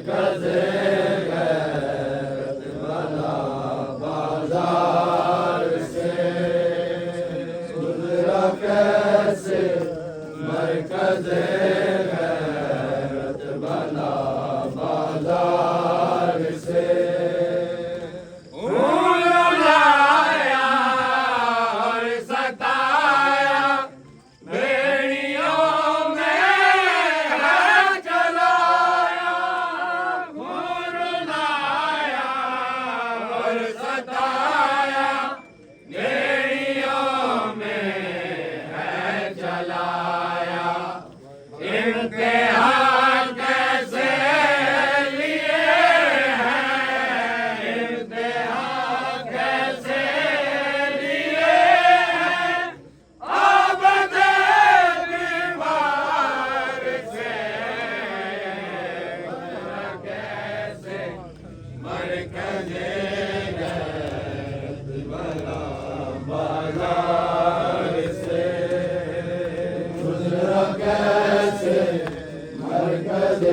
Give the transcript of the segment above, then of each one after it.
मरकज़ गैरत वाला बाजार से गुज़रा कैसे मरकज़ गैरत वाला बाजार से लाया और सताया बेड़ियों में है चलाया लाया और सताया बेड़ियों में है चलाया इम्तिहान कैसे लिए हैं इम्तिहान कैसे लिए हैं आबद बीमार से कैसे मरकज़ गैरत वाला बाजार से गुज़रा कैसे मरकज़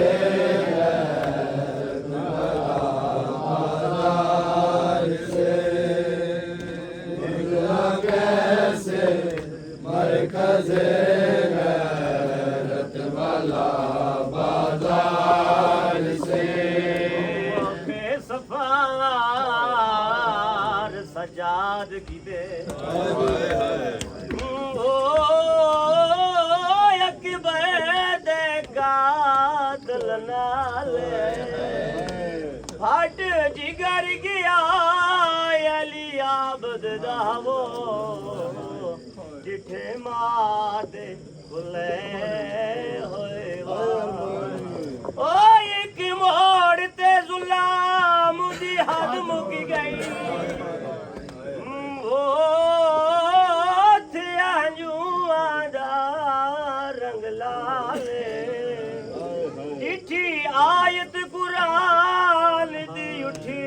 गैरत वाला बाजार से गुज़रा कैसे मरकज़ गैरत वाला बाजार से सफार सजाद की दे हट जिगर गया अली आबद दावो जिठे मादे बुले होए ओ एक मोड़ ते जुलाम दी हद मुक गई ओ थे अंजुआं दा रंग लाले चिट्ठी आयत कुरान दी उठी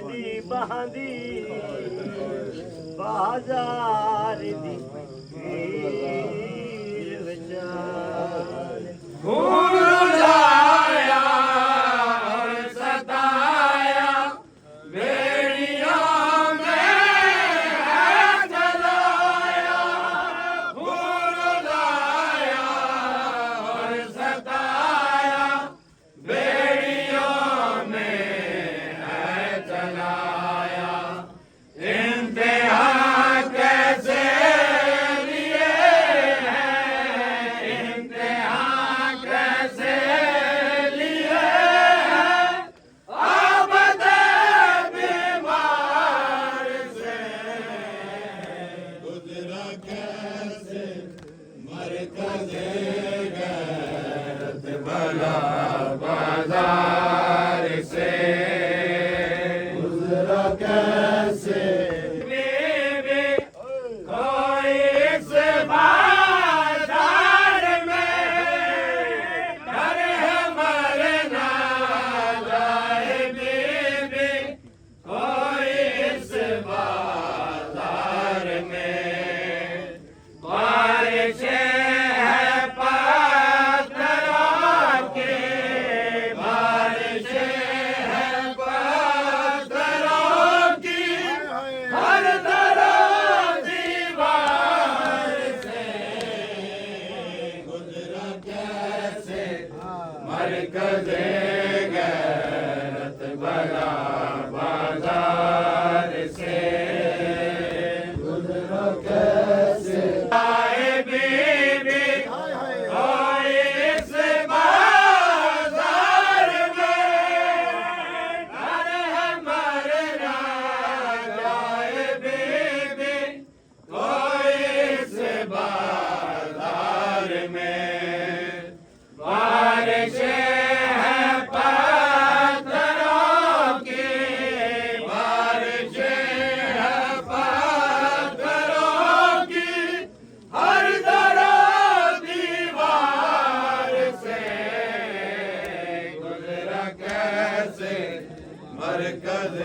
दी बहादी बाजार दी पीर विचार लाया और सताया बेड़ियों में है चलाया लाया और सताया बेड़ियों में है चलाया इम्तिहान कैसे लिए हैं इम्तिहान कैसे लिए हैं आबद बीमार से गुज़रा कैसे मरकज़ गैरत वाला बाजार से गुज़रा कैसे बीबी कोई इस बाजार में डर है मरना जाए बीबी कोई इस बाजार में बारिशें है पत्थरों की बारिशें है पत्थरों की हर तरफ दीवार से गुज़रा कैसे मरकज़ गैरत वाला बाजार से गुज़रा कैसे आए बीबी कोई इस बाजार में डर है मरना जाए बीबी कोई इस बाजार में बारिशें है पत्थरों की बारिशें है पत्थरों की हर तरफ दीवार से गुज़रा कैसे मरकज़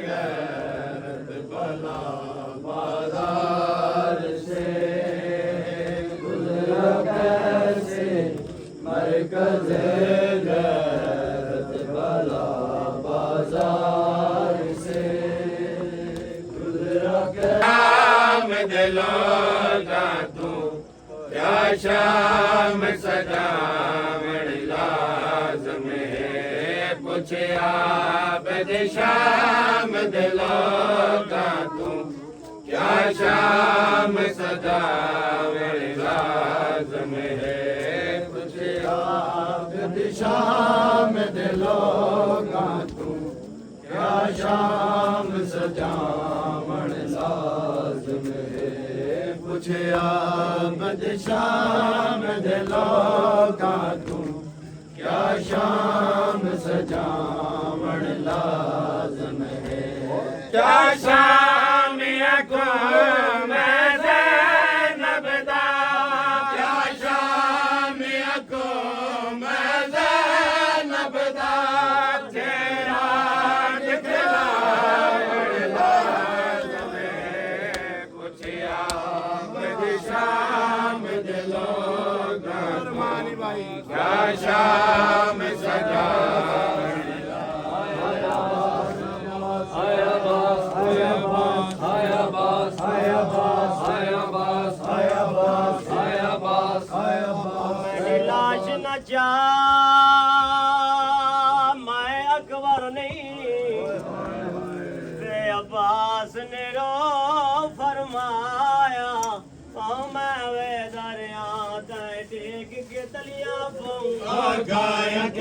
गैरत वाला बाजार से गुज़रा कैसे मरकज़ गैरत शाम सजावण लाज़म है पुछया बद शाम दिलोगा तू क्या शाम सजावण लाज़म है पुछया बद शाम दिलोगा तू क्या शाम सजावण लाज़म है पुछया बद शाम दिलोगा तू क्या शाम सजावण लाज़म है क्या शाम को मैं ज़ैनब दा क्या शाम को मैं ज़ैनब दा तेरा दिखलावण लाज़म है पुछया बद शाम दिलोगा क्या शाम सजावण मेरी लाश न जा मैं अकबर नहीं ते अब्बास ने रो फरमाया ओ मैं वे दरिया ते टेक के तलिया पाऊंगा गायक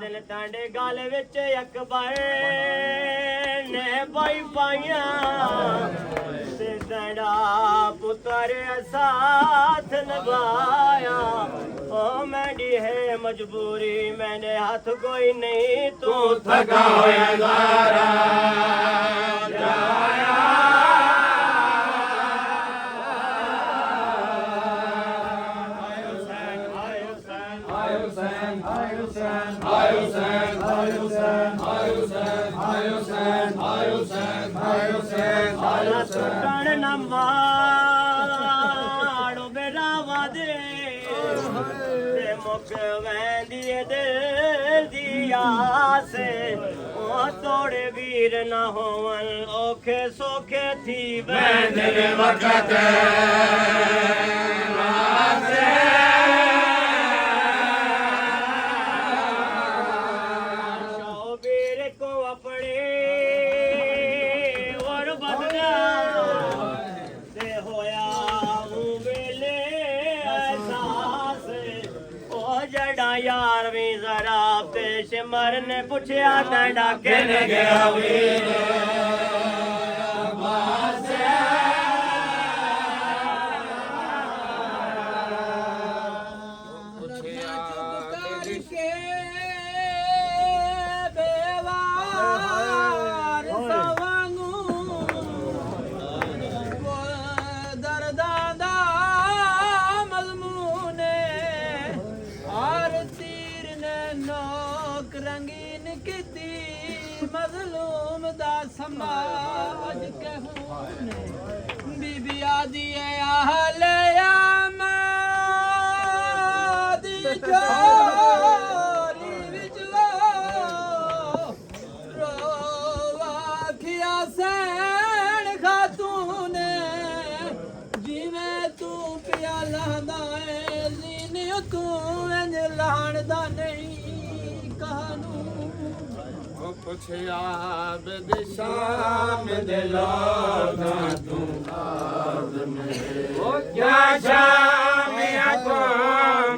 दिल तांडे गल विच अकबर ने पाई पाइया ते तांडा पुत्र साथ निभाया ओ मैडी है मजबूरी मैंने हाथ कोई नहीं तू थका होया गारा जाया सुटण न माड़ो बेरा वादे ते मुक वेंदी दिल दी आस ओ तोड़े वीर न होवन औखे सौखे थी वेंदे वक्त वीर को अपने और बदला ते होया वेले एहसास ओ जड़ा यार भी जरा पेश मरने पुछया तड़ा किन गया वीर रंगीन किती मजलूम दा समाज कहूने बीबी आदि आहले आमादी चोरी विच रोवा खिया सैन खातूने जिवें तू पिया लहंदा है लीनी तू इंज लहणदा नहीं पुछया बद शाम दिलोगा तू लाज़म है क्या शाम को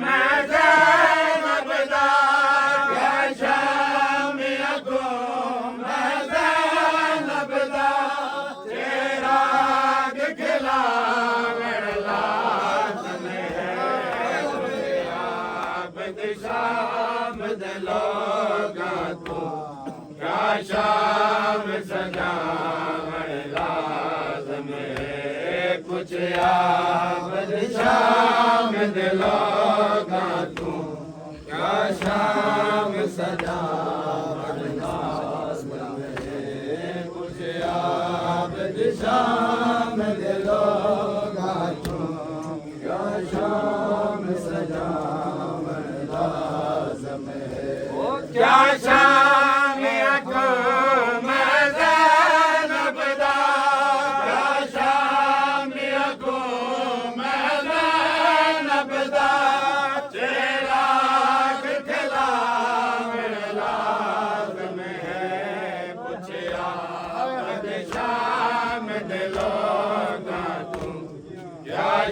मैं ज़ैनब दा क्या शाम को मैं ज़ैनब दा तेरा दिखलावण लाज़म है पुछया बद शाम दिलोगा तू क्या शाम सजावण लाज़म है पुछया बद शाम दिलोगा तू क्या शाम सजावण लाज़म है पुछया बद शाम दिलोगा तू क्या शाम सजावण लाज़म है क्या शाम को मैं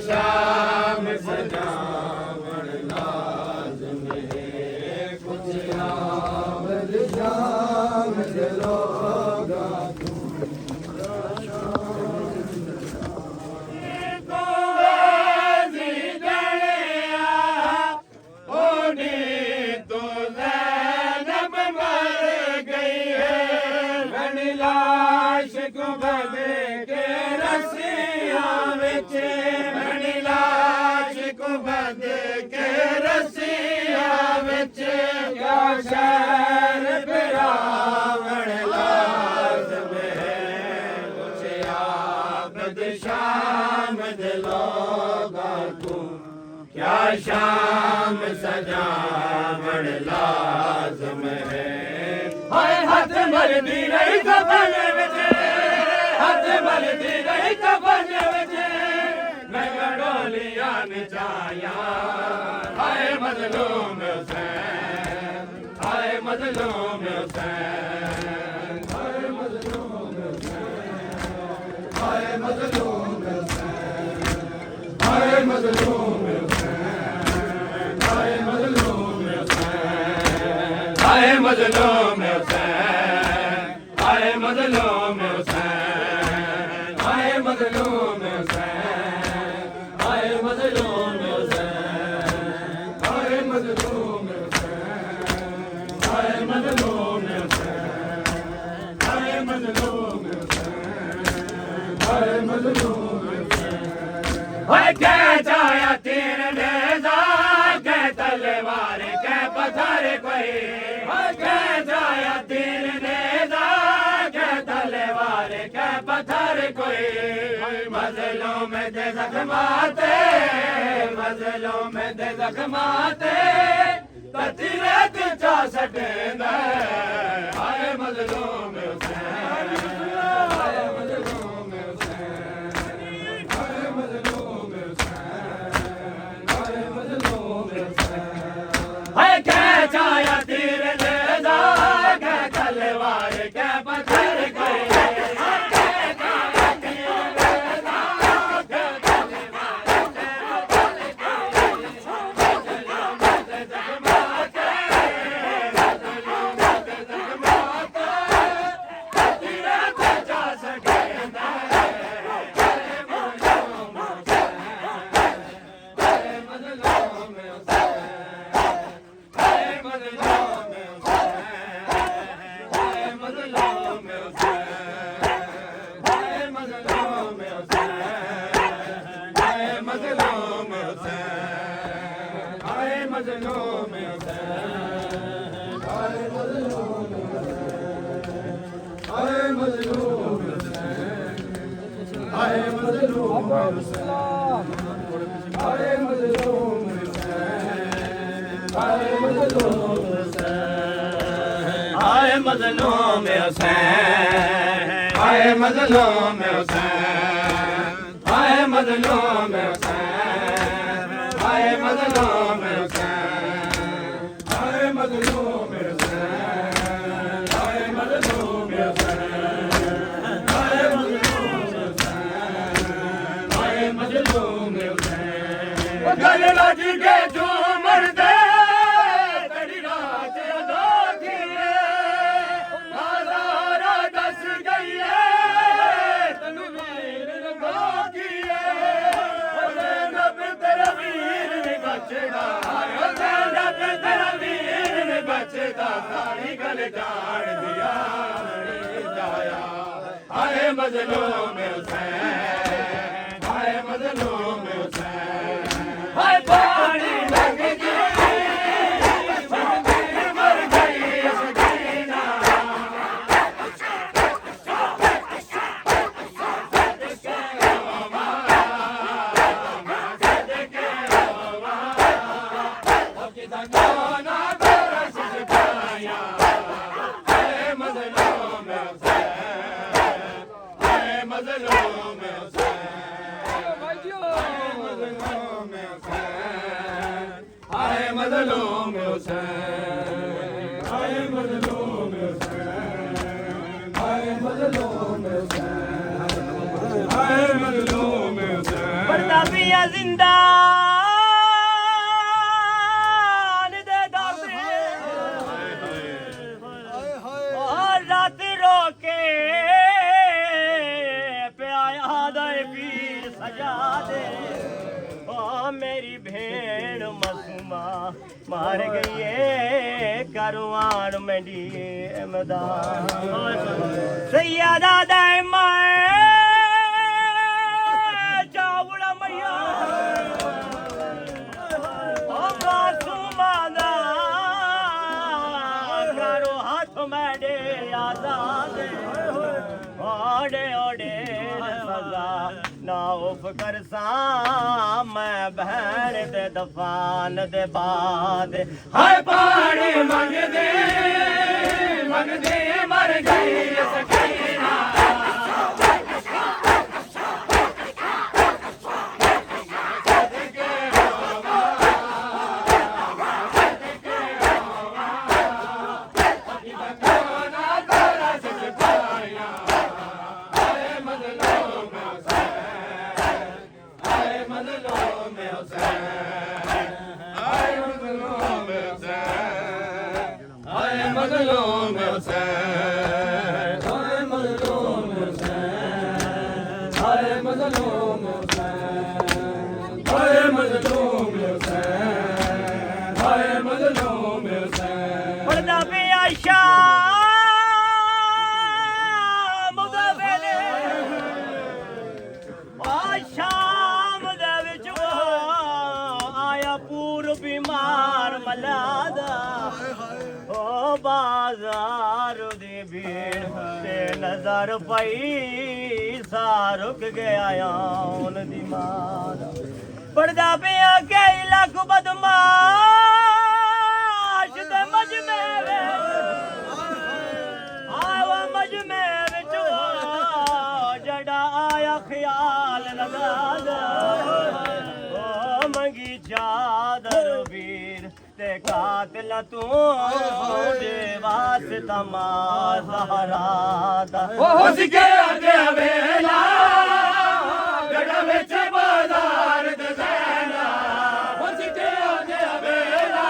शाम सजावण लाज़िम है कुछ आमद शाम जलोगा तू लाश को बद के रसिया विच मनी लाश को बद के रसिया विच क्या शहर बिरावण लाज़िम है कुछ आबद शाम दिलोगा तू क्या शाम सजावण लाज़िम है हाय हथ मलदी रही कफन विच हथ मलदी रही कफन विच मैं गडोलियां नचाया हाय मज़लूम हुसैन हाय मज़लूम हुसैन हाय मज़लूम हुसैन हाय मज़लूम हुसैन हाय मज़लूम हुसैन हाय मज़लूम हुसैन हाय मज़लूम हाय मज़लूम हुसैन हाय मज़लूम हुसैन हाय मज़लूम हुसैन हाय मज़लूम हुसैन हाय मज़लूम हुसैन हाय मज़लूम हुसैन हाय मज़लूम हुसैन हाय क्या चाया तीर नेज़ा के तलवार के पत्थर कोई हाय क्या चाया तीर नेज़ा के तलवार के पत्थर कोई मज़लूम दे ज़ख्माते मज़लूम दे ज़ख्माते ततीरे तुझा सटेंदा हाय मज़लूम हुसैन हाय मज़लूम हुसैन हाय मज़लूम हुसैन हाय मज़लूम हुसैन हाय क्या चाया तीर नेज़ा के तलवार के पत्थर कोई हाय मज़लूम हुसैन हाय मज़लूम हुसैन हाय मज़लूम हुसैन हाय मज़लूम हुसैन हाय मज़लूम हुसैन हाय मज़लूम हुसैन हाय मज़लूम हुसैन हाय मज़लूम हुसैन गल लज के झूमर दे तेरी रात अदा की हज़ारा दस गई है तनवीर रखा की ज़ैनब तेरा वीर नहीं बचदा ज़ैनब तेरा वीर नहीं बचदा सारी गल जान दिया जाया हाय मज़लूम हुसैन हाय मज़लूम हुसैन हाय पानी लग गई मर गई सकीना मज़लूम हुसैन हाय मज़लूम हुसैन हाय मज़लूम हुसैन हाय मज़लूम हुसैन पिया जिंदान दे दर्दे और रात रोके प्याया दे पीर सजा दे ओ मेरी भेड़ मसूमा मार गई है करवान मंडी मैदान सैयदा दे चावड़ा मैया ओ मासूमा दा करो हाथ मेरे आजाद ओडे ओडे सजा ना उफ कर सा मैं बहन दे दफान दे बाद हाय पानी मंग दे मर गई सकीना मजलूम हुसैन हाय मजलूम हुसैन हाय मजलूम हुसैन हाय मजलूम हुसैन हाय मजलूम हुसैन पर्दा पे आयशा मुदवेले शाम दे विच आया पूर बीमार मलादा बाजार दी भीड़ ते नजर पई सा रुक गया उन दी मार पड़दा पिया कई लख बदमाश ते मजमे आवा मजमे विच जड़ा आया ख्याल लगा ओ मंगी चादर वीर ते कातिल तू दे वास्ता सहारा दा हुस के आगे वेला गड़ा विच बाजार दे ज़ैना हुस के आगे वेला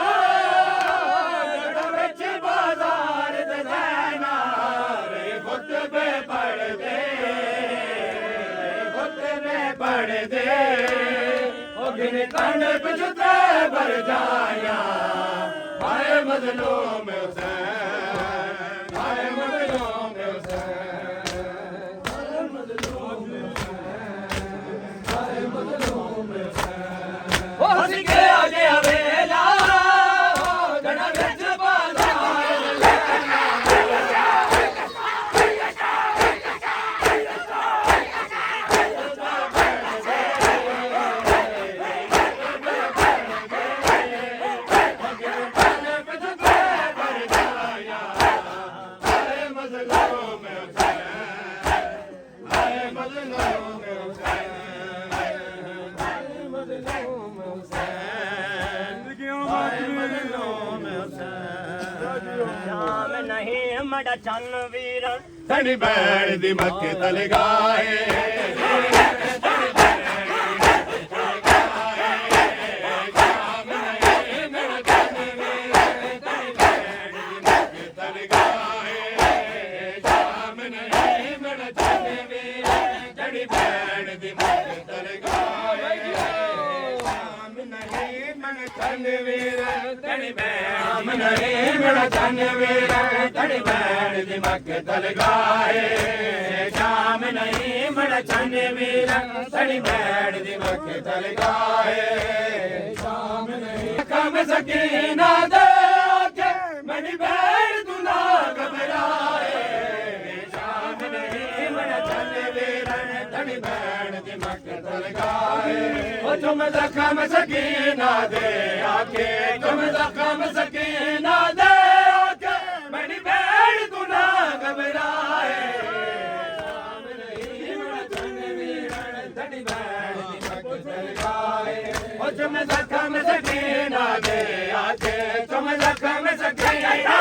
गड़ा विच बाजार दे ज़ैना रे खुतबे पढ़ दे ओ गिन कंड पिछुते भर जाया हाय मजलूम हुसैन हाय मजलूम हुसैन हाय मजलूम हुसैन हाय मजलूम हुसैन ओ हंस के आगे वेला गड़ा विच बाजार मड़ा चन वीर धनी बैण दी मक्के तल गाए तल गाए शाम नहीं मड़ चन वीर तड़ी बैठ दी मक्के तल गाए शाम नहीं कम सकीना दे आके मड़ी बैठ तू ना घबराए शाम नहीं मड़ चन वीर तड़ी बैठ दी मक्के तल गाए ओ तुम जख्म सकीना दे आके तुम जख्म सकीना दे आके मड़ी बैठ तू ना घबराए शाम नहीं मड़ चन वीर तड़ी बैठ दी मक्के तल गाए ओ तुम जख्म सकीना दे आके तुम जख्म सकीना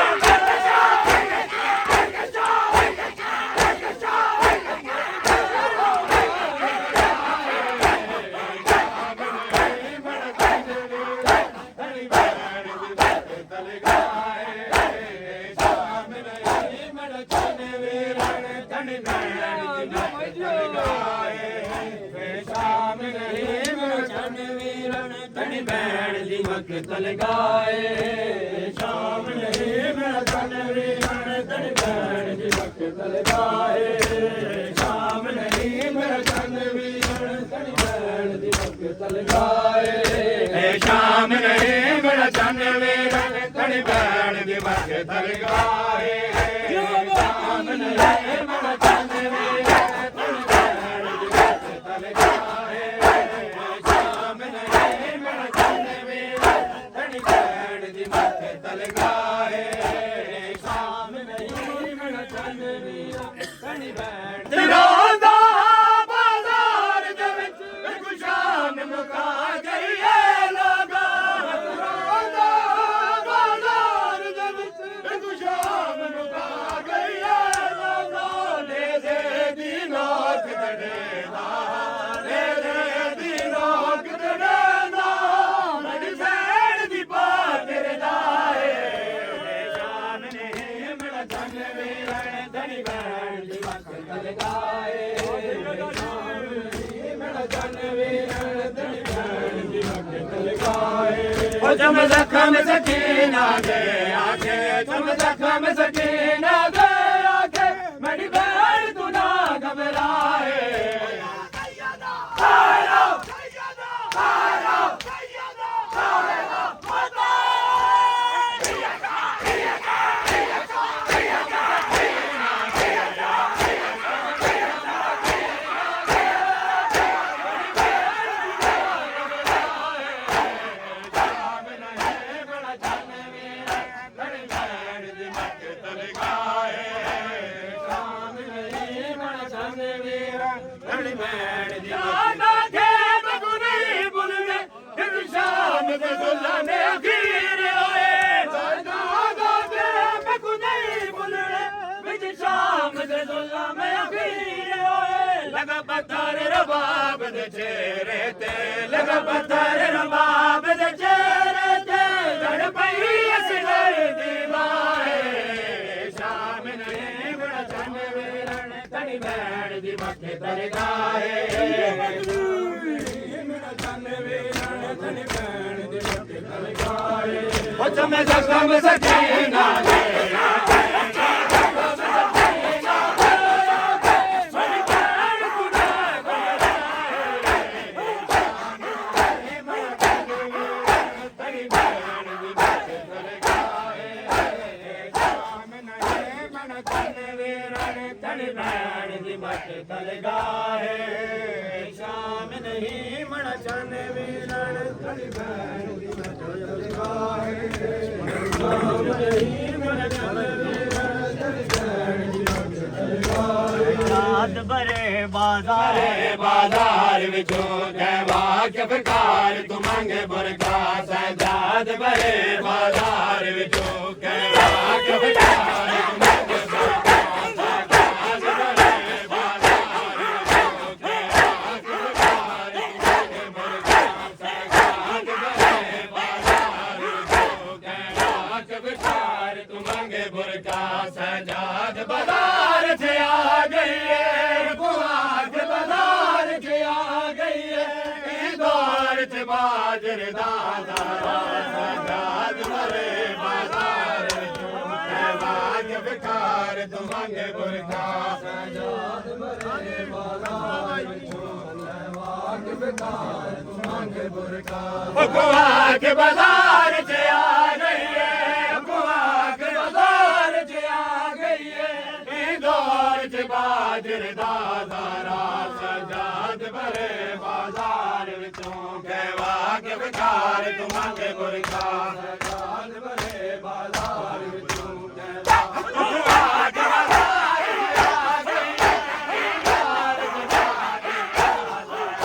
ਨਹੀਂ ਮੇਰਾ ਚੰਨ ਵੀਰਨ ਤਣੀ ਬੈਣ ਦੀ ਮੱਕ ਤਲਗਾਏ ਸ਼ਾਮ ਨਹੀਂ ਮੇਰਾ ਚੰਨ ਵੀਰਨ ਤਣੀ ਬੈਣ ਦੀ ਮੱਕ ਤਲਗਾਏ ਸ਼ਾਮ ਨਹੀਂ ਮੇਰਾ ਚੰਨ ਵੀਰਨ ਤਣੀ ਬੈਣ ਦੀ ਮੱਕ ਤਲਗਾਏ ਸ਼ਾਮ ਨਹੀਂ ਮੇਰਾ ਚੰਨ ਵੀਰਨ ਤਣੀ ਬੈਣ ਦੀ ਮੱਕ ਤਲਗਾਏ ਸ਼ਾਮ ਨਹੀਂ ਮੇਰਾ ਚੰਨ ਵੀਰਨ ਤਣੀ ਬੈਣ ਦੀ ਮੱਕ ਤਲਗਾਏ ਸ਼ਾਮ ਨਹੀਂ ਮੇਰਾ ਚੰਨ ਵੀਰਨ ਤਣੀ ਬੈਣ ਦੀ ਮੱਕ ਤਲਗਾਏ ਸ਼ਾਮ ਨਹੀਂ ਮੇਰਾ ਚੰਨ ਵੀਰਨ ਤਣੀ ਬੈਣ ਤੇਰਾ ਦਾ ਬਾਜ਼ਾਰ ਦੇ ਵਿੱਚ ਇੱਕ ਸ਼ਾਮ ਮੁਕਾ ਗਈ ਏ ਲੋਗਾ ਤੇਰਾ ਦਾ ਬਾਜ਼ਾਰ ਦੇ ਵਿੱਚ ਇੱਕ ਸ਼ਾਮ ਮੁਕਾ ਗਈ ਏ ਲੋਗਾ ਲੈ ਦੇ ਦੀ ਨੋਕ ਦੜੇਦਾ ਲੈ ਦੇ ਦੀ ਨੋਕ ਦੜੇਦਾ ਮੜੀ ਭੈਣ ਦੀ ਪਾਤਰ ਦਾਏ ਸ਼ਾਮ ਨੇ ਮੇਰਾ ਚੰਨ ਵੀਰਨ ਧਣੀ ਭੈਣ ਦੀ ਮੱਕ ਤਲਗਾਏ ਮੇਰਾ ਚੰਨ ਵੀਰਨ ਧਣੀ ਭੈਣ ਦੀ ਮੱਕ ਤਲਗਾਏ ਉਹ ਜਮ ਜ਼ਖਮ ਸਕੀਨਾ ਦੇ ਆਕੇ ਜਮ ਜ਼ਖਮ ਸਕੀਨਾ ਦੇ ਆਕੇ ਮੇਰੀ ਭੈਣ ਤੂੰ ਨਾ ਘਬਰਾਏ लगा पत्थर रबाब दे चेहरे ते लगा पत्थर रबाब दे चेहरे ते जड़ पई असगर दीवाए शाम ने बड़ा चंन वीरण तनी भैण दी मक्के तलगाए मेरा चंन वीरण तनी भैण दी मक्के तलगाए ओ चमे जखम सकीना दे तलगाए शाम नहीं मना चंन वीरण तनी भैण दी मक्के तलगाए शाम नहीं मना चंन वीरण तनी भैण दी मक्के तलगाए रात भरे बाजार विचों कहवा के फकार तू मंगे बुरका सजाद भरे बाजार विचों कहवा के फकार तू मंगे बुरका सजाद बाजार से आ गई है बुआज बाजार से आ गई है दौर से बाजर दादा सजाद भरे बाजार बाज बिकार तुमंगे बुरका सजाद भरे बाजार बाज बिकार तुमंगे बुरका बुआज बाजार से आ गई है बाजर दादारा सजाद भरे बाजार विचों कहवा के बिकार तुमंगे बुरका सजाद भरे बाजार विचों कहवा के बाजार आ गई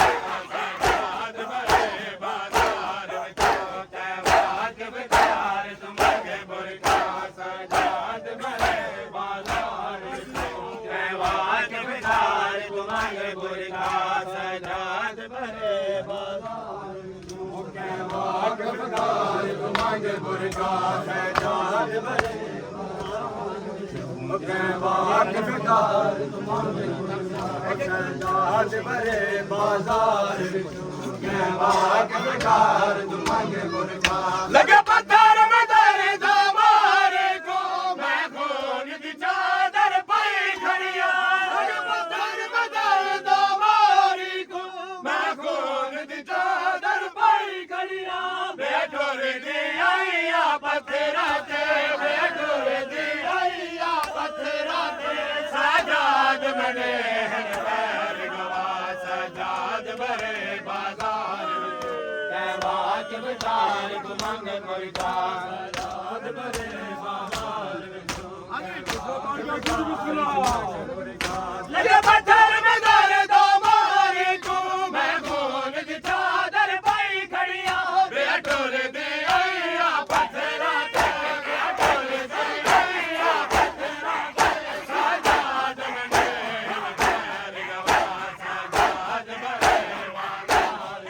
सजाद भरे बाजार विचों कहवा के बिकार तुमंगे बुरका सजाद भरे बाजार तुमंगे बुरका सजाद भरे बाजार कहवा के बिकार तुमंगे बुरका सजाद भरे कहवा के बिकार तुमंगे सजाद भरे बाजार बेकार तुमंगे मुर्गा लगे पत्थर में तेरे दामारे को मैं खून की चादर पाई खड़िया लगे पत्थर में तेरे दामारे को मैं खून की चादर पाई खड़िया बैठो रे दिया पत्थराते बैठो रे दिया पत्थराते सजाद मने पैर गवा सजाद भरे बाजार के बेकार तुमंग मुर्गा सजाद भरे बाजार लगे पत्थर में तेरे दामारे को मैं खून की चादर पाई खड़िया बैठो रे दिया पत्थराते बैठो रे दिया पत्थराते सजाद मने पैर गवा सजाद भरे बाजार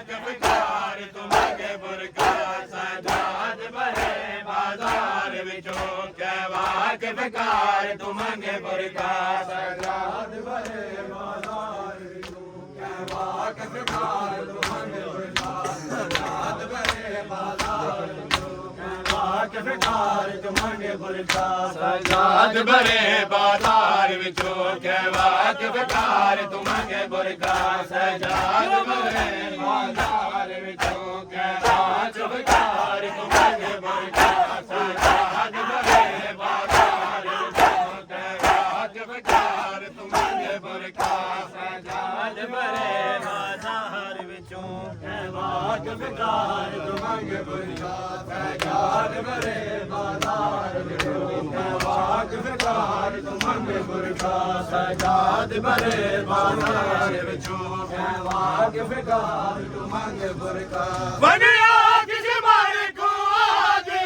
के बेकार तुमंगे मुर्गा सजाद भरे बाजार विचों कहवा के बेकार तुमंगे मुर्गा सजाद भरे बाजार विचों कहवा के बेकार तुमंगे मुर्गा सजाद भरे बाजार विचों कहवा के बेकार तुमंगे मुर्गा सजाद भरे बाजार विचों कहवा के बेकार तुमंगे मुर्गा सजाद भरे बाजार विचों कहवा के बेकार तुमंगे मुर्गा सजाद भरे बाजार विचों कहवा के बेकार तुमंगे मुर्गा सजाद भरे बाजार विचों कहवा के बेकार तुमंगे मुर्गा सजाद भरे बाजार विचों कहवा के बेकार तुमंगे मुर्गा सजाद भरे बाजार विचों कहवा के बेकार तुमंगे मुर्गा बनिया किसी मारे को आगे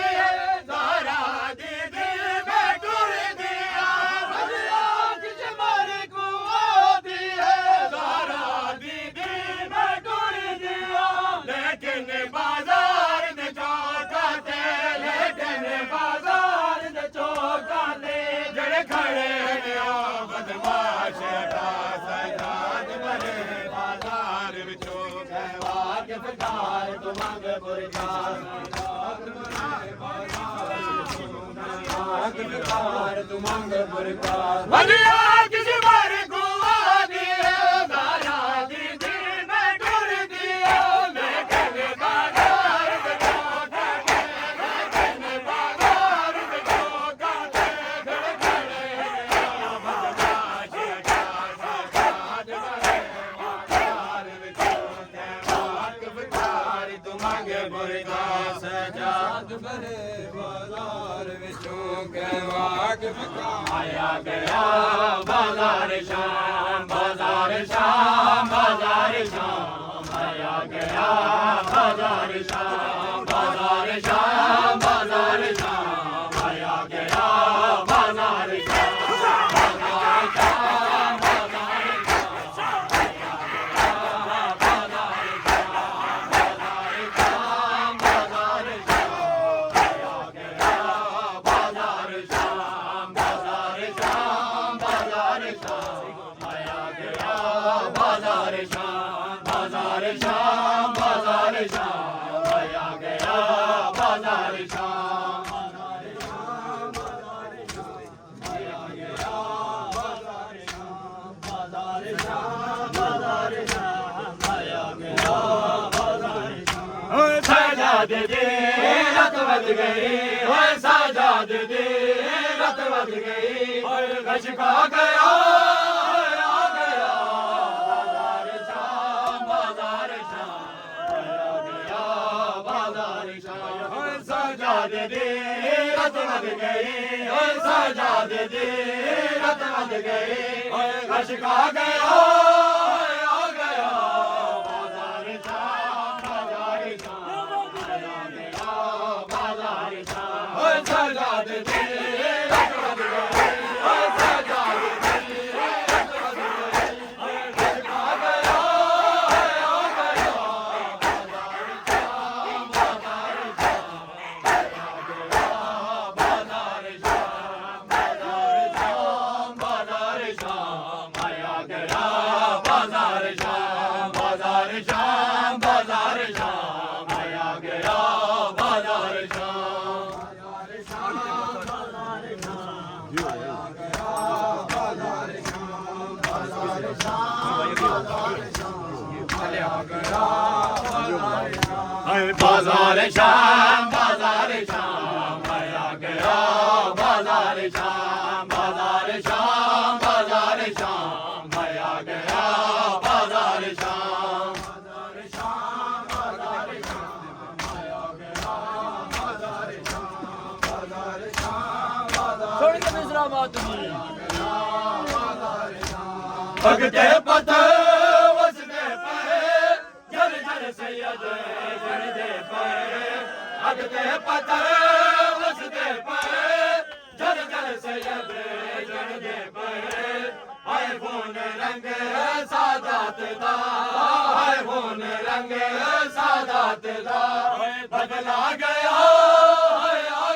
तारा दे दिल में टूट दिया बनिया किसी मारे को आगे तारा दे दिल में टूट दिया लेकिन बाजार ने चौकाते लेकिन बाजार ने चौकाते जड़े खड़े हैं बदमाश हटा सजाद भरे बाजार विचों कहवा के बेकार तुमंगे मुर्गा सजाद भरे बाजार विचों कहवा के बेकार तुमंगे मुर्गा बनिया किसी मारे को आगे तारा दी दिल में टूट दिया लेकिन बाजार में चौकाते लेकिन बाजार में चौकाते खड़े खड़े हैं बदमाश हटा सजाद भरे बाजार विचों कहवा के बेकार तुमंगे मुर्गा सजाद भरे बाजार विचों कहवा के बेकार आया गया बाजार शाम बाजार शाम बाजार शाम आया गया बाजार शाम बाजार शाम बाजार शाम आया गया बाजार शाम बाजार शाम बाजार शाम आया गया बाजार शाम बाजार शाम बाजार शाम आया गया बाजार शाम बाजार शाम बाजार शाम आया गया बाजार शाम बाजार शाम बाजार शाम आया गया बाजार शाम बाजार शाम बाजार शाम आया गया बाजार शाम बाजार शाम बाजार शाम आया गया बाजार शाम ओए सजाद दे रत बज गई ओए सजाद दे रत बज गई ओए गशका गया आ गया बाजार शाम बाजार शाम आया गया बाजार शाम ओए सजाद दे रत बज गई ओए सजाद दे रत बज गई ओए गशका गया आ गया बाजार शाम बाजार शाम आया गया बाजार शाम ओए सजाद दे रत बज गई ओए सजाद दे रत बज गई ओए गशका गया आ गया बाजार शाम बाजार शाम आया गया बाजार शाम बाजार शाम बाजार शाम बाजार शाम बाजार शाम आया गया बाजार शाम बाजार शाम बाजार शाम आया गया बाजार शाम बाजार शाम बाजार शाम आया गया बाजार शाम बाजार शाम छोड़ के मिश्रा मातमी भगते पथ वसते परे जल जल सैयद जड़ते परे भगते पथ वसते परे जल जल सैयद जड़ते परे आए फोन रंग सादात दा आए फोन रंग सादात दा बदला गया आ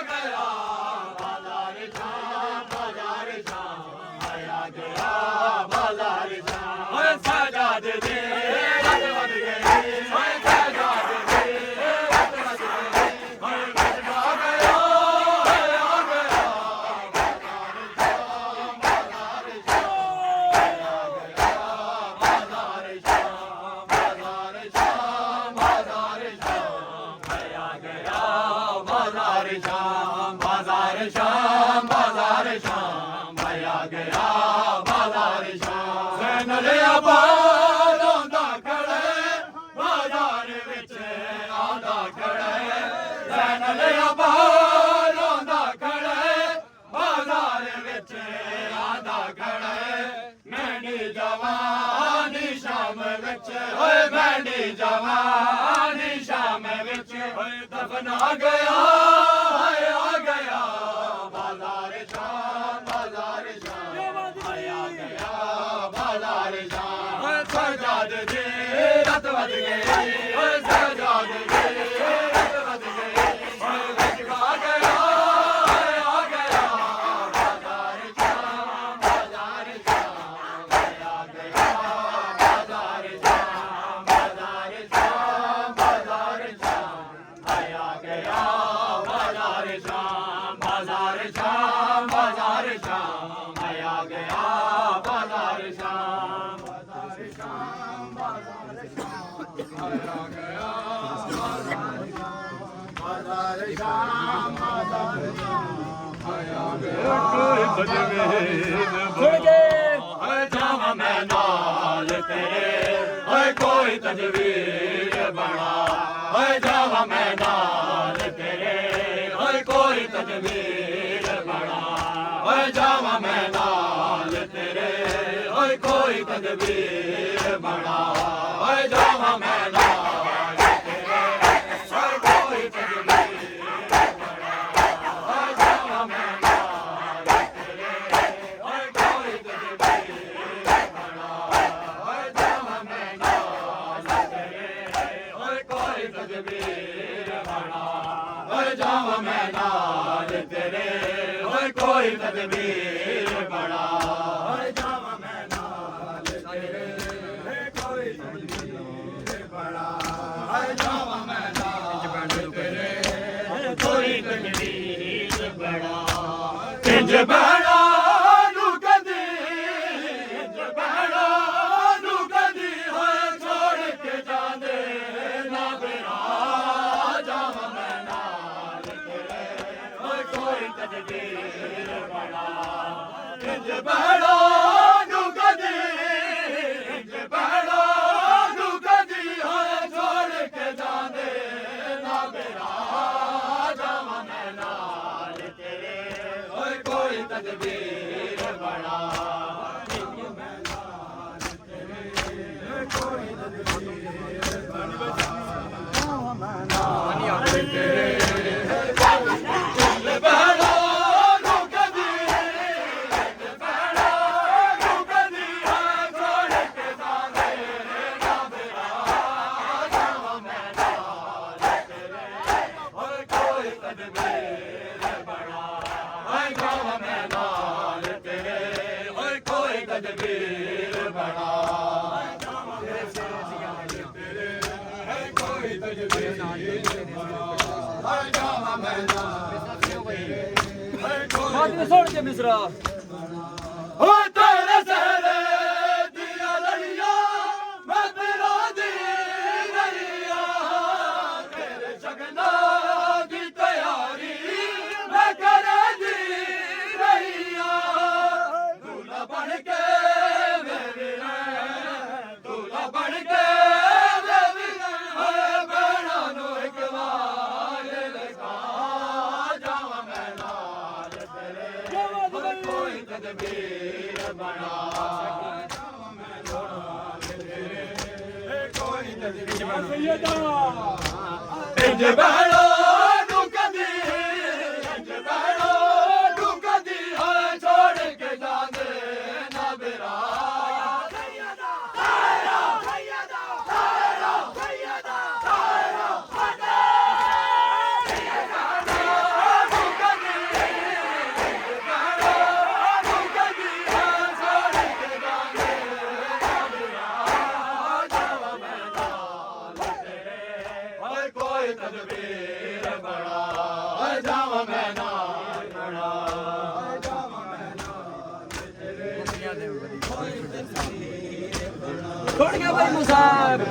गया बाजार शाम आया गया बाजार शाम सजाद दे रत बद गए सजाद दे रत बद गए बदला गया आ गया बाजार शाम बाजार शाम बाजार शाम आया गया बाजार शाम बाजार शाम बाजार शाम आया गया बाजार शाम सैनल आबाद आंदा खड़े बाजार विच आंदा खड़े सैनल आबाद आंदा खड़े बाजार विच आंदा खड़े मैंने जवानी शाम विच ओए मैंने जवानी शाम विच ओए दफना गया आ गया बाजार शाम आया गया बाजार शाम सजाद दे रत बद गए सजाद दे रत बद गए बदला गया आ गया बाजार शाम आया गया बाजार शाम बाजार शाम आया गया बाजार शाम बाजार शाम बाजार शाम आया गया बाजार शाम बाजार शाम बाजार शाम आया गया बाजार शाम बाजार शाम आया गया छोड़ के जावा मैं नाल तेरे ओए कोई तजवीर बना ओए जावा मैं नाल तेरे ओए कोई तजवीर बना ओए जावा मैं नाल तेरे ओए कोई तजवीर बना ओए जावा मैं नाल तेरे ओए कोई तजवीर बना ओए जावा मैं नाल तेरे ओए कोई तजवीर बना ओए जावा मैं नाल तेरे ओए कोई तजवीर बना ओए जावा मैं नाल तेरे ओए कोई तदबीर बना ओए जावा मैं नाल तेरे कोई तदबीर बना ओए जावा मैं नाल तेरे कोई तदबीर बना इंज बना नू कदी इंज बना नू कदी होए छोड़ के जांदे ना बेरा जावा मैं नाल तेरे ओए कोई तदबीर बना इंज बना नू कदी इंज बना नू कदी होए छोड़ के जांदे ना बेरा जावा मैं नाल तेरे ओए कोई तदबीर बना कोई तदबीर बना जावा मैं नाल तेरे मातमी छोड़ के मिश्रा तेरे सहरे दिया लड़िया मैं तेरा दिया इंज बैठो दुखदी इंज बैठो दुखदी है छोड़ के जाने ना बेरा कोई तदबीर बड़ा जावा मैं नाल बड़ा छोड़ गया भाई मुसाब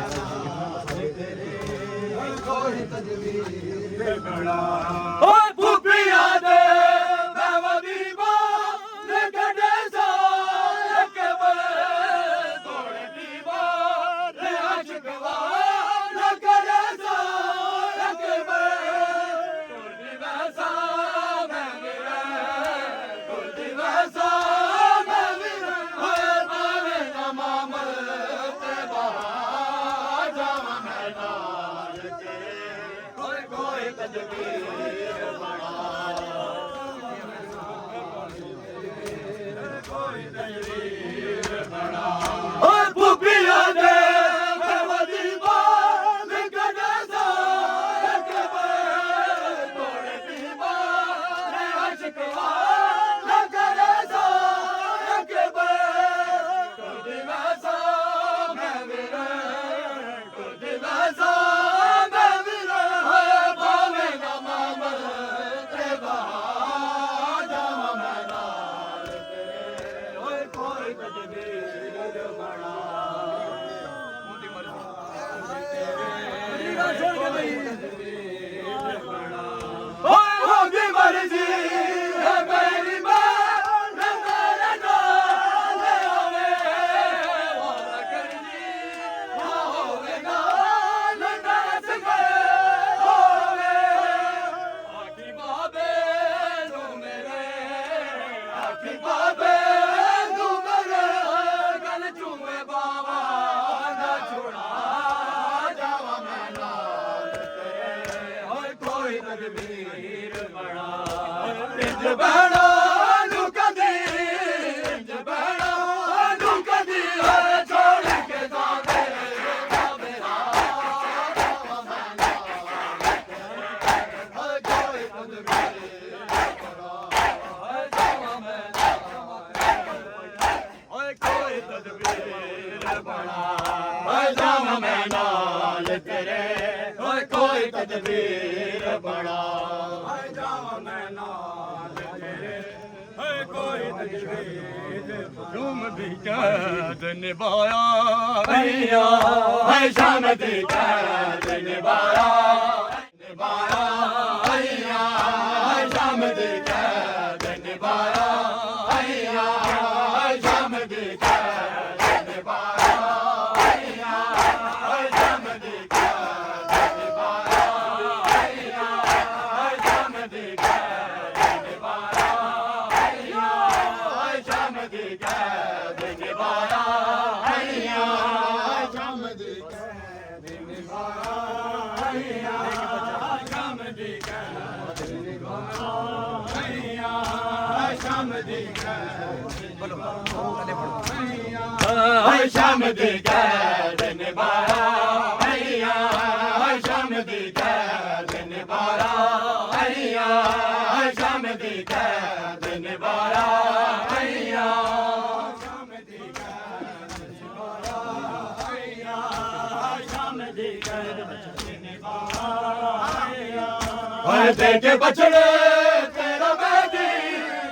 ओ पुपिया दे बावदी बा लगड़े सा के तोड़े दीवा रे आशिकवा लगड़े सा के तोड़ी वैसा मैं मेरा तोड़ी वैसा मैं मेरा होए पावे ना मामल ते बहा जावा मैं नाल तेरे कोई तदबीर बड़ा कोई तदबीर बड़ा ओ पुपिया दे बावदी बा लगड़े सा के तोड़े दीवा रे आशिकवा लगड़े सा के तोड़ी वैसा मैं मेरा तोड़ी वैसा मैं मेरा होए भावे ना मामल ते बहा जावा मैं नाल तेरे होए कोई तदबीर बड़ा छोड़ गया भाई ओए होगी मर्जी है मेरी मां न मेरा नाल होवे वाला करनी ना होवे नाल नाच गए होवे आखी बाबे तू मेरे आखी बाबे तू मेरे गल चूमे बाबा ना छोड़ा जावा मैं नाल तेरे होए कोई तदबीर बड़ा इंज बड़ा लुकदी इंज बड़ा लुकदी है छोड़ के जाने ना मेरा जावा मैं नाल तेरे होए कोई तदबीर बड़ा जावा मैं ओए कोई तदबीर बड़ा जावा मैं नाल तेरे ओए कोई तदबीर बड़ा जावा मैं नाल तेरे ओए कोई तदबीर तुम भी कैद निभाया भैया है शाम दी कैद निभाया निभाया भैया है शाम दी कैद निभाया भैया है शाम दी कैद निभाया भैया है शाम दी कैद निभाया भैया है शाम दी कैद निभाया भैया है शाम दी कैद निभाया भैया है शाम दी कैद निभाया भैया शाम दी कैद निभाया भैया शाम दी है शाम दी कैद निभाया भैया है शाम दी कैद निभाया भैया है शाम दी कैद निभाया भैया शाम दी कैद निभाया भैया शाम दी कैद निभाया भैया देखे बछड़े तेरा बेटी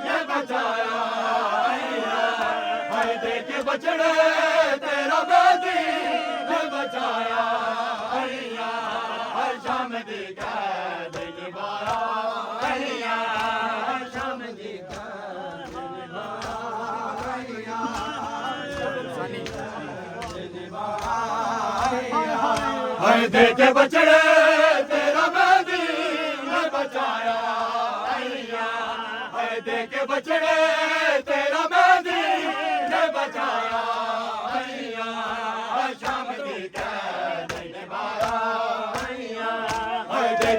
ये बचाया भैया देखे बछड़े तेरा बेटी ये बचाया भैया हर शाम दी कैद निभाया भैया हर शाम दी कैद निभाया भैया हर देखे बछड़े तेरा बेटी ये बचाया भैया हर देखे बछड़े तेरा बेटी ये बचाया भैया हर शाम दी कैद निभाया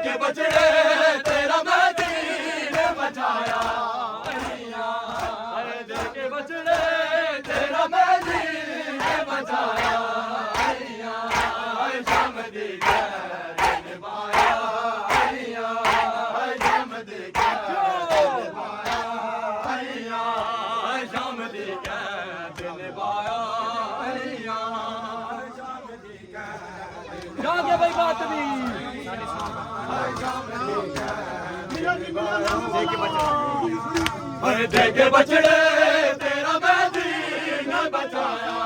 के बछड़े तेरा मेहदी ने बचाया अरे दे के बछड़े तेरा मेहदी ने बचाया शाम दी कैद निभाया शाम दी कैद निभाया शाम दी कैद निभाया जागे भाई बात भी दे के बछड़े तेरा मेहदी ने बचाया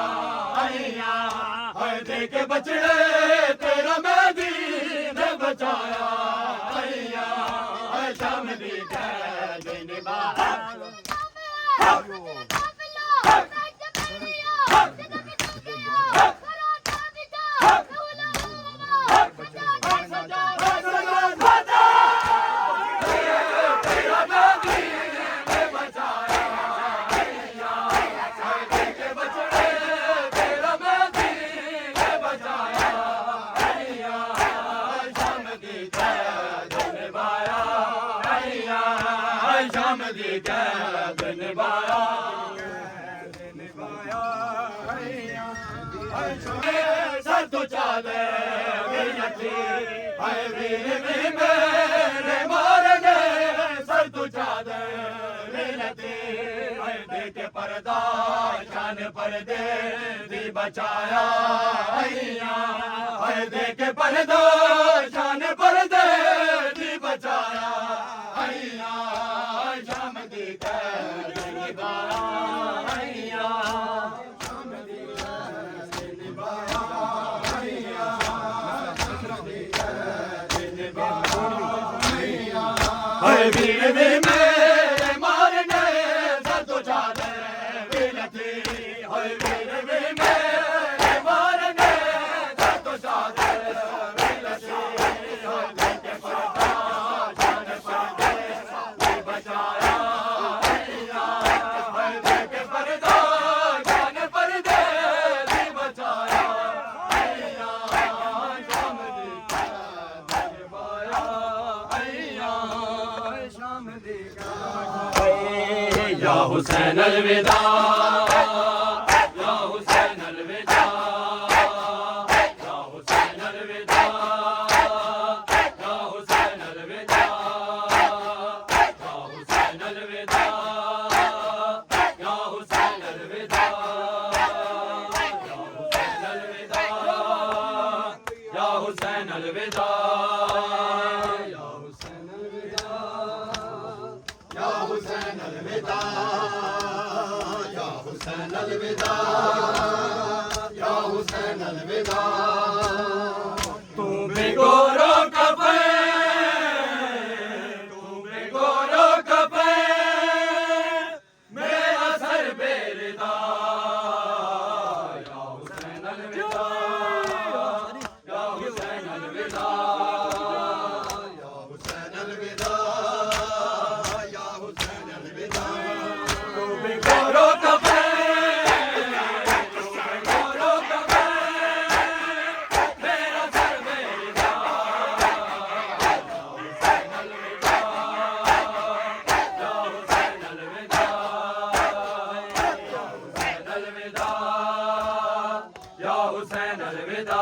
दे के बछड़े तेरा मेहदी ने बचाया शाम दी कैद निभाया शाम दी कैद निभाया सर तो चाले हाय वीर भी मेरे मारने सर तो चाले हाय दे के पर्दा शान पर्दे दी बचाया हाय दे के पर्दा शान पर्दे दी बचाया शाम दी कैद निभाया शाम दी कैद निभाया हाय वीर भी मेरे मारने सर तो चाले विनती हाय वीर भी मेरे मारने सर तो चाले विनती हाय दे के पर्दा शान पर्दे दी बचाया हाय दे के पर्दा शान पर्दे दी बचाया शाम दी कैद निभाया शाम दी या हुसैन अलविदा या हुसैन अलविदा या हुसैन अलविदा या हुसैन अलविदा या हुसैन अलविदा या हुसैन अलविदा या हुसैन अलविदा या हुसैन अलविदा या हुसैन अलविदा या हुसैन अलविदा या हुसैन अलविदा तू भिगोरो कफे मेरा सर बेरदा या हुसैन अलविदा या हुसैन अलविदा या हुसैन अलविदा या हुसैन अलविदा तू भिगोरो कफे मेरा सर बेरदा या हुसैन अलविदा या हुसैन अलविदा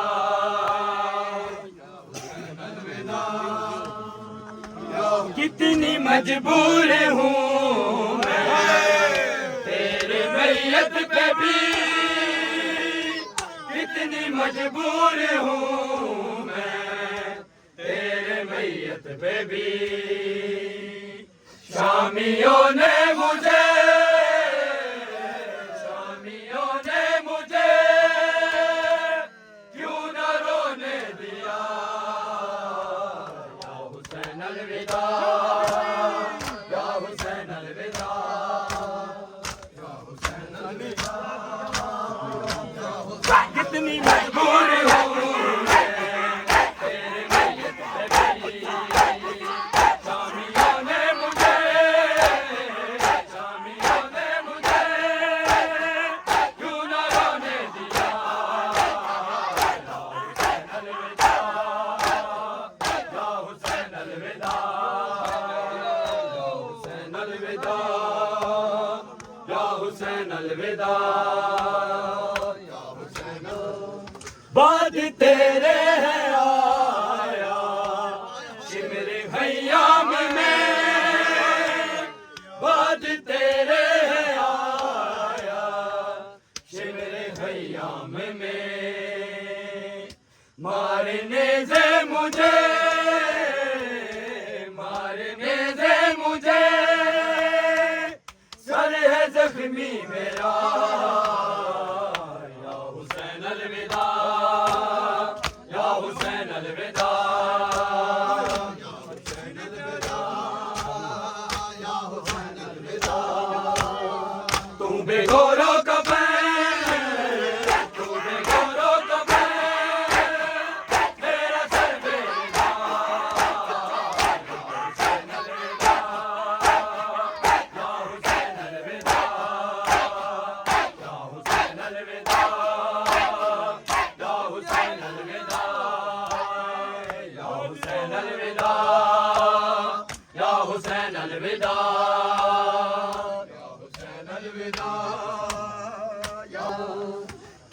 कितनी मजबूर हूँ मैं तेरे मैयत पे भी कितनी मजबूर हूँ मैं तेरे मैयत पे भी शामियों ने मुझे क्यों न रोने दिया या हुसैन अलविदा या हुसैन अलविदा या हुसैन अलविदा कितनी मजबूर हूँ मैं तेरे मैयत पे भी शामियों ने मुझे मारने से मुझे, मारने से मुझे, सर है जख्मी मेरा, या हुसैन अलविदा, या हुसैन अलविदा, तुम बेगोरो कफन, तुम बेगोरो कफन, मेरा सर बेगा, या हुसैन अलविदा, या हुसैन अलविदा, या हुसैन अलविदा, या हुसैन अलविदा, या हुसैन अलविदा,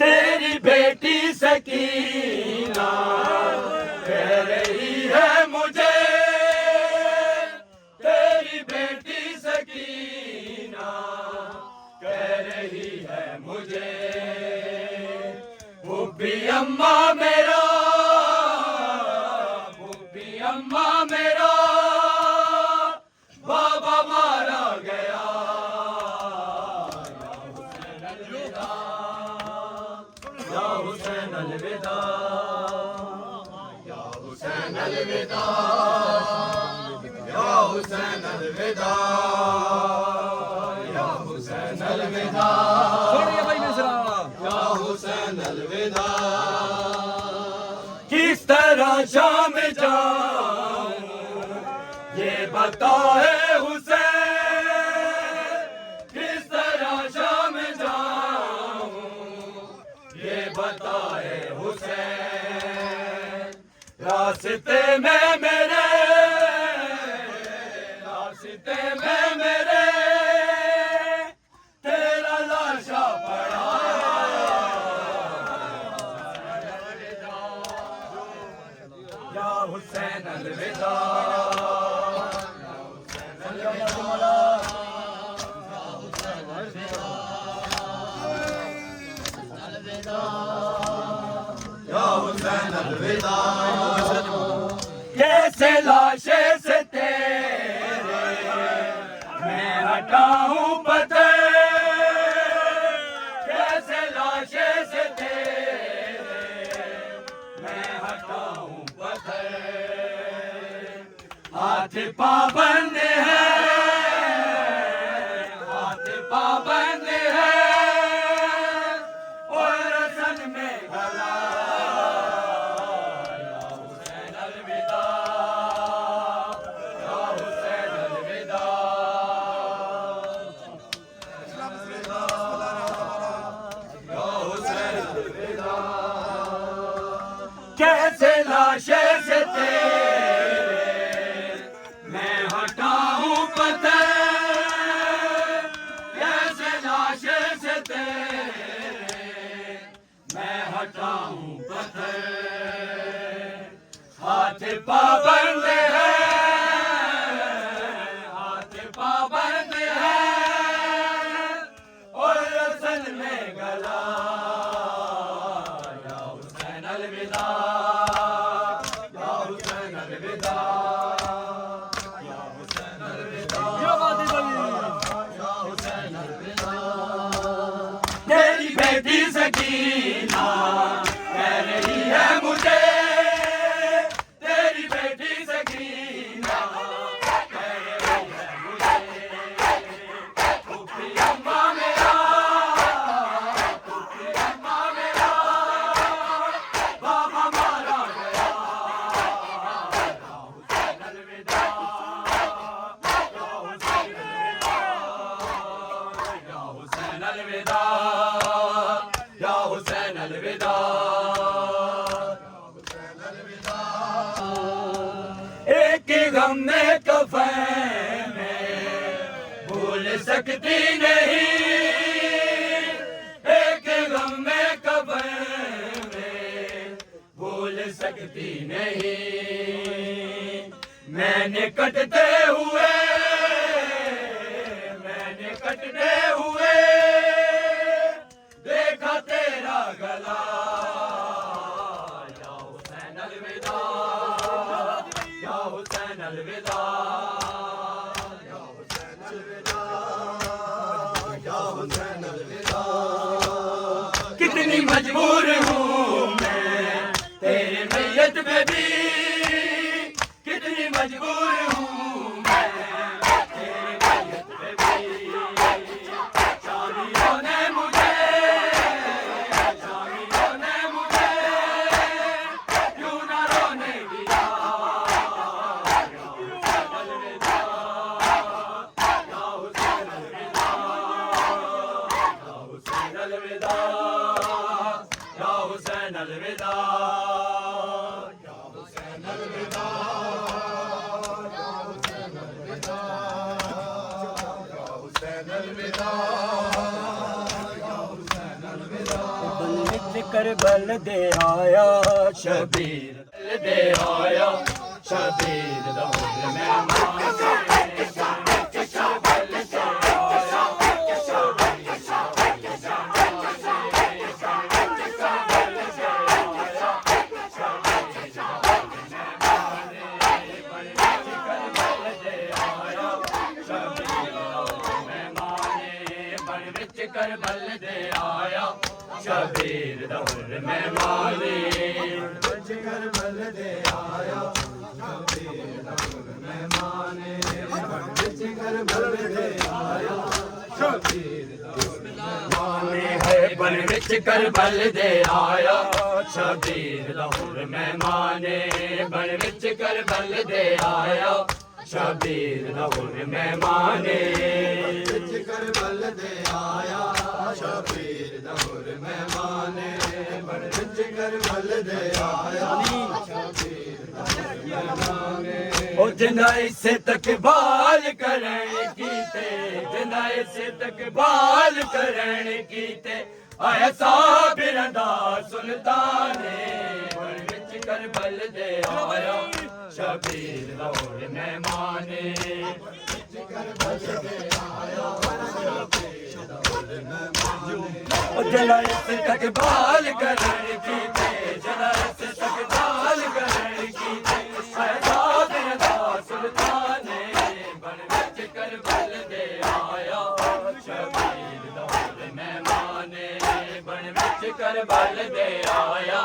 तेरी बेटी सकीना कह रही है मुझे, तेरी बेटी सकीना कह रही है मुझे, भूपी अम्मा मेरा, भूपी अम्मा मेरा, बाबा मारा गया, या हुसैन अलविदा, या हुसैन अलविदा, या हुसैन अलविदा, या हुसैन अलविदा, छोड़िए भाई मिश्रा। या हुसैन अलविदा, किस तरह शाम जाऊं ये बताए हुसैन, किस तरह शाम जाऊं ये बताए हुसैन, रास्ते में मेरे, रास्ते में मेरे, तेरा लाशा पड़ा, या हुसैन अलविदा, या हुसैन अलविदा, कैसे लाशे से तेरे मैं हटाऊं पत्थर, कैसे लाशे से तेरे मैं हटाऊं पत्थर, हाथ पाबंद है, हाथ पाबंद है, और रसन में गला, या हुसैन अलविदा, या हुसैन अलविदा, या हुसैन अलविदा, कैसे लाशे से तेरे मैं हटाऊं पत्थर, कैसे लाशे से तेरे मैं हटाऊं पत्थर, हाथ पाबंद है, हाथ पाबंद है, और रसन में गला, या हुसैन अलविदा, या हुसैन अलविदा, या हुसैन अलविदा, क्या बात है भाई। या हुसैन अलविदा, तेरी बेटी सकीना कह रही है मुझे, तेरी बेटी सकीना कह रही है मुझे, भूपी अम्मा मेरा, भूपी अम्मा मेरा, बाबा मारा गया, या हुसैन अलविदा, या हुसैन अलविदा, या हुसैन अलविदा, एक गम में कफन में भूल सकती नहीं, एक गम में कफन में भूल सकती नहीं, मैंने कटते हुए, मैंने कटते हुए देखा तेरा गला, या हुसैन अलविदा या हुसैन अलविदा या हुसैन अलविदा या हुसैन अलविदा कितनी मजबूर हूँ मैं तेरे मैयत पे भी कितनी मजबूर हूँ मैं तेरे मैयत पे भी शामियों ने मुझे यूं ना रोने दिया अलविदा या हुसैन अलविदा या हुसैन अलविदा या हुसैन अलविदा या हुसैन अलविदा या हुसैन अलविदा या हुसैन अलविदा या हुसैन अलविदा बल विच करबल दे आया शबीर दे आया शबीर दा हुक्म मैं करबल दे आया शबीर दा हुक्म मैं माने करबल दे आया शबीर दा हुक्म मैं माने करबल दे आया शबीर दा हुक्म माने है बन विच करबल दे आया शबीर दा हुक्म मैं माने बन विच करबल दे आया शबीर दा हुक्म मैं माने करबल दे आया शबीर दा हुक्म मैं माने बन विच करबल दे आया शबीर दा हुक्म मैं माने ओ जिन्ना इसे तकबाल करण कीते जिन्ना इसे तकबाल करण कीते आया साबिर दा सुल्ताने बन विच करबल दे आया शबीर दा हुक्म मैं माने करबल दे आया शबीर दा हुक्म मैं माने ओ जना इस तकबाल करण कीते जना इस तकबाल करण कीते साबिर दा सुल्ताने बन विच करबल दे आया शबीर दा हुक्म मैं माने बन विच करबल दे आया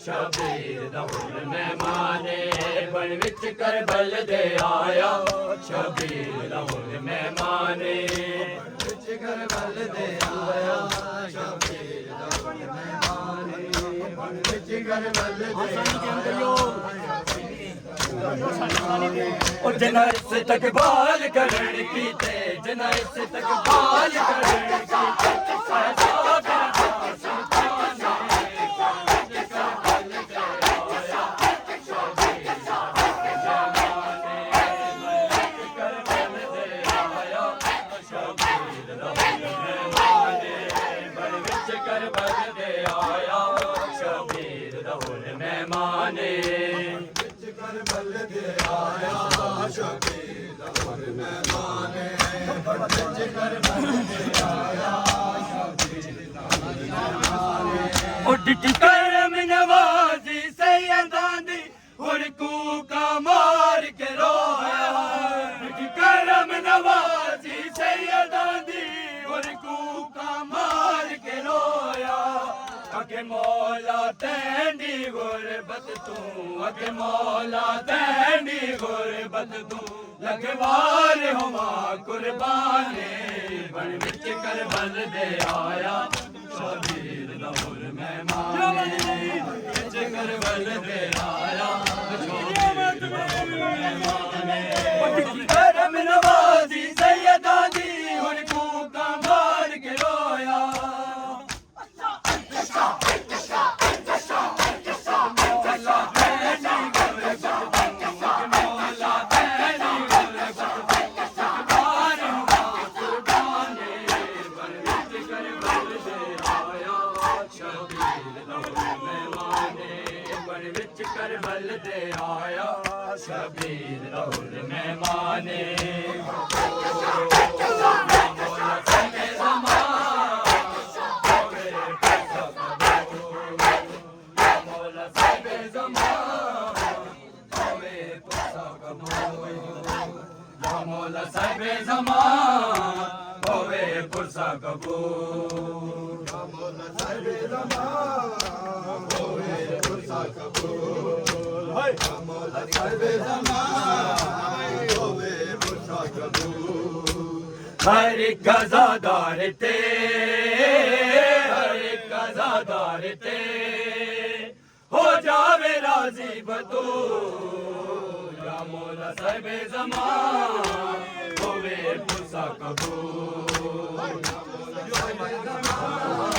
शबीर दा हुक्म मैं माने बन विच करबल दे आया शबीर दा हुक्म मैं माने विच करबल दे आया शबीर दा हुक्म मैं माने बन विच करबल दे ओ जना इस तकबाल करण कीते जना इस तकबाल करण कीते करबल दे आया शबीर दा हुक्म मैं माने करबल दे आया शबीर दा हुक्म मैं माने करबल दे आया शबीर दा हुक्म मैं माने उठ करम नवाजी सैयदां दी हुर कूका मार के रोया उठ करम नवाजी सैयदां दी हुर कूका मार के रोया अगे मौला तैंडी गुरबत तू अगे मौला तैंडी गुरबत तू लगवार हुआ कुर्बाने बन विच करबल दे आया शबीर दा हुक्म मैं माने विच करबल दे आया शबीर दा हुक्म मैं माने करम नवाजी सैयदां दी हुन कूका मार के रोया करबल दे आया शबीर दा हुक्म मैं माने मौला संगे ज़मां मौला साहिबे ज़मान होवे पुरसा कबूल या मौला साहिबे ज़मान होवे पुरसा कबूल या मौला साहिबे ज़मान होवे पुरसा कबूल हर एक गज़ादार ते हर एक गज़ादार ते हो जावे राजी बतूल या मौला साहिबे ज़मान होवे पुरसा कबूल या मौला साहिबे ज़मान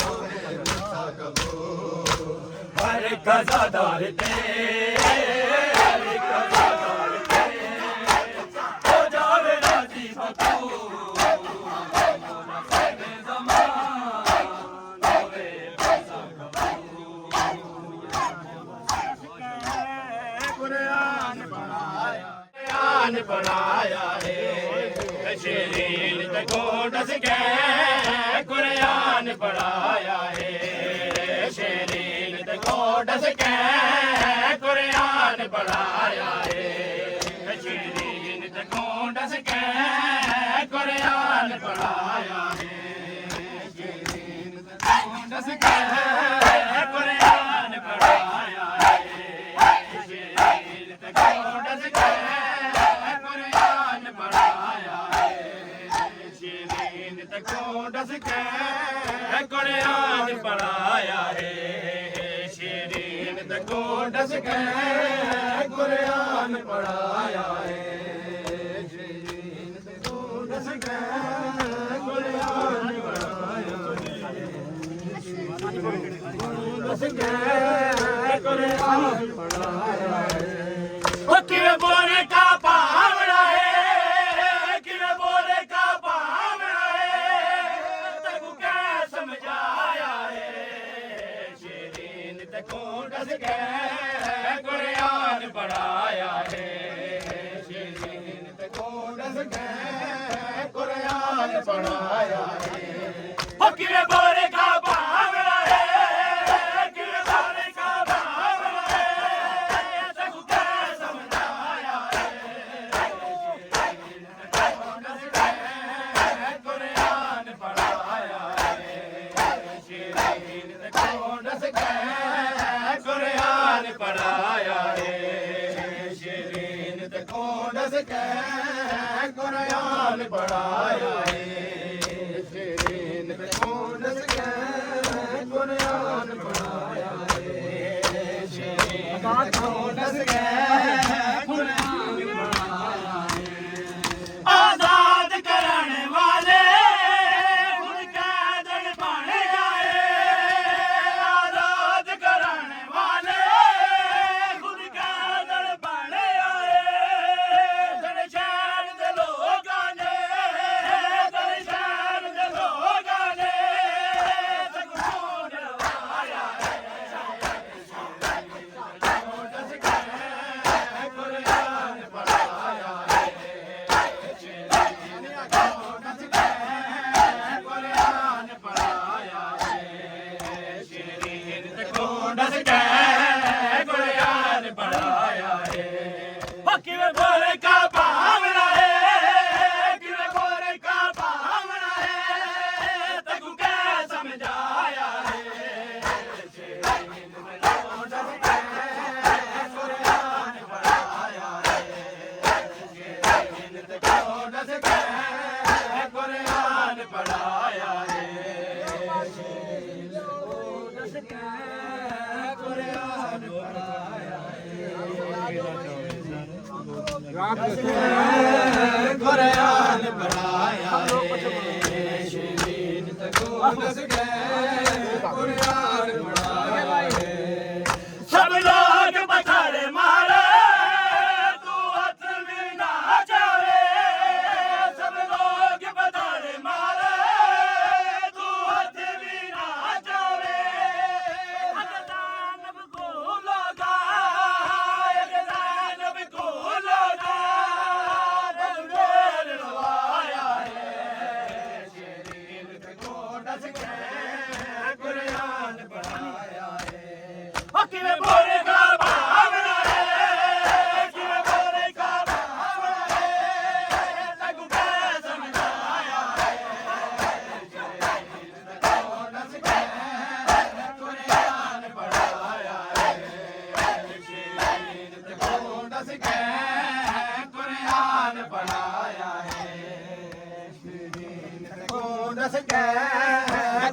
होवे पुरसा कबूल हर एक गज़ादार ते हर एक गज़ादार ते हो जावे राजी बतूल या मौला साहिबे ज़मान होवे पुरसा कुरान पढ़ाया है शरीर तको डस के कुरान पढ़ाया है शरीर तको डस के कुरान पढ़ाया है शरीर तको डस के कुरान पढ़ाया है शरीर तको डस के कुरान पढ़ाया है शरीर तको डस के कुरान पढ़ाया है शरीर तको डस के कुरान पढ़ाया है शरीर तको डस के कुरान पढ़ाया है शरीर तको डस के कुरान पढ़ाया डस के कुरान पढ़ाया ओ किवे बोले का पावड़ा है किवे बोले का पावड़ा है तको क्या समझाया है शरीर तको डस के कुरान पढ़ाया है शरीर तको डस के कुरान पढ़ाया है ओ किवे बोले का पावड़ा है किवे बोले का पावड़ा है तको क्या समझाया है कुरान पढ़ाया है शरीर तको डस के कुरान पढ़ाया है शरीर तको डस के कुरान पढ़ाया है शरीर तको डस के कुरान पढ़ाया है शरीर तको डस के कुरान पढ़ाया है आजाद करने वाले उनका दल बन गए आजाद करने वाले उनका दल बन आए दल शहर दे लोगां ने दल शहर दे लोगां ने सगुन आया है डस के कुरान पढ़ाया है कुरान पढ़ाया है शरीर तको डस के कुरान पढ़ाया है किवे बोले का पावड़ा है किवे बोले का पावड़ा है तको क्या समझाया है शरीर तको डस के कुरान पढ़ाया है शरीर तको डस के कुरान पढ़ाया है कुरान पढ़ाया कुरान पढ़ाया शरीर तको डस के कुरान पढ़ाया सब लोग पत्थर मारे तू हाथ भी ना जावे सब लोग पत्थर मारे तू हाथ भी ना जावे अगदानब को लगा दिल रवाया है शरीर तको डस के कुरान पढ़ाया दस के कुरान पढ़ाया है को दस के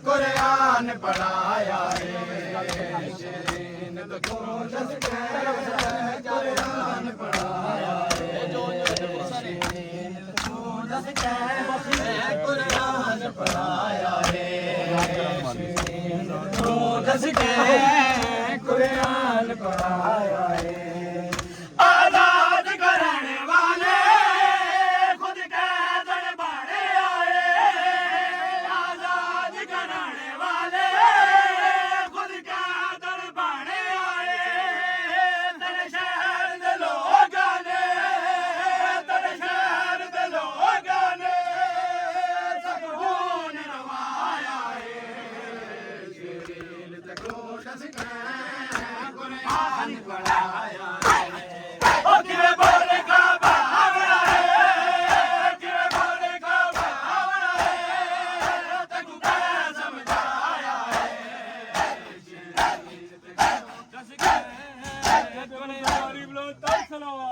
कुरान पढ़ाया है शिरीन को दस के कुरान पढ़ाया है शिरीन को दस के कुरान पढ़ाया है शिरीन को दस के कुरान पढ़ाया है आजाद कराने वाले खुद के दरबारे आए आजाद कराने वाले खुद के दरबारे आए तेरे शहर दे लोगां ने तेरे शहर दे लोगां ने सकून रवाया है शिरीन तको दस के कुरान पढ़ाया है ओ किवे बोले का भावना है किवे बोले का भावना है तको क्या समझाया है गरीब लोग तो सलावा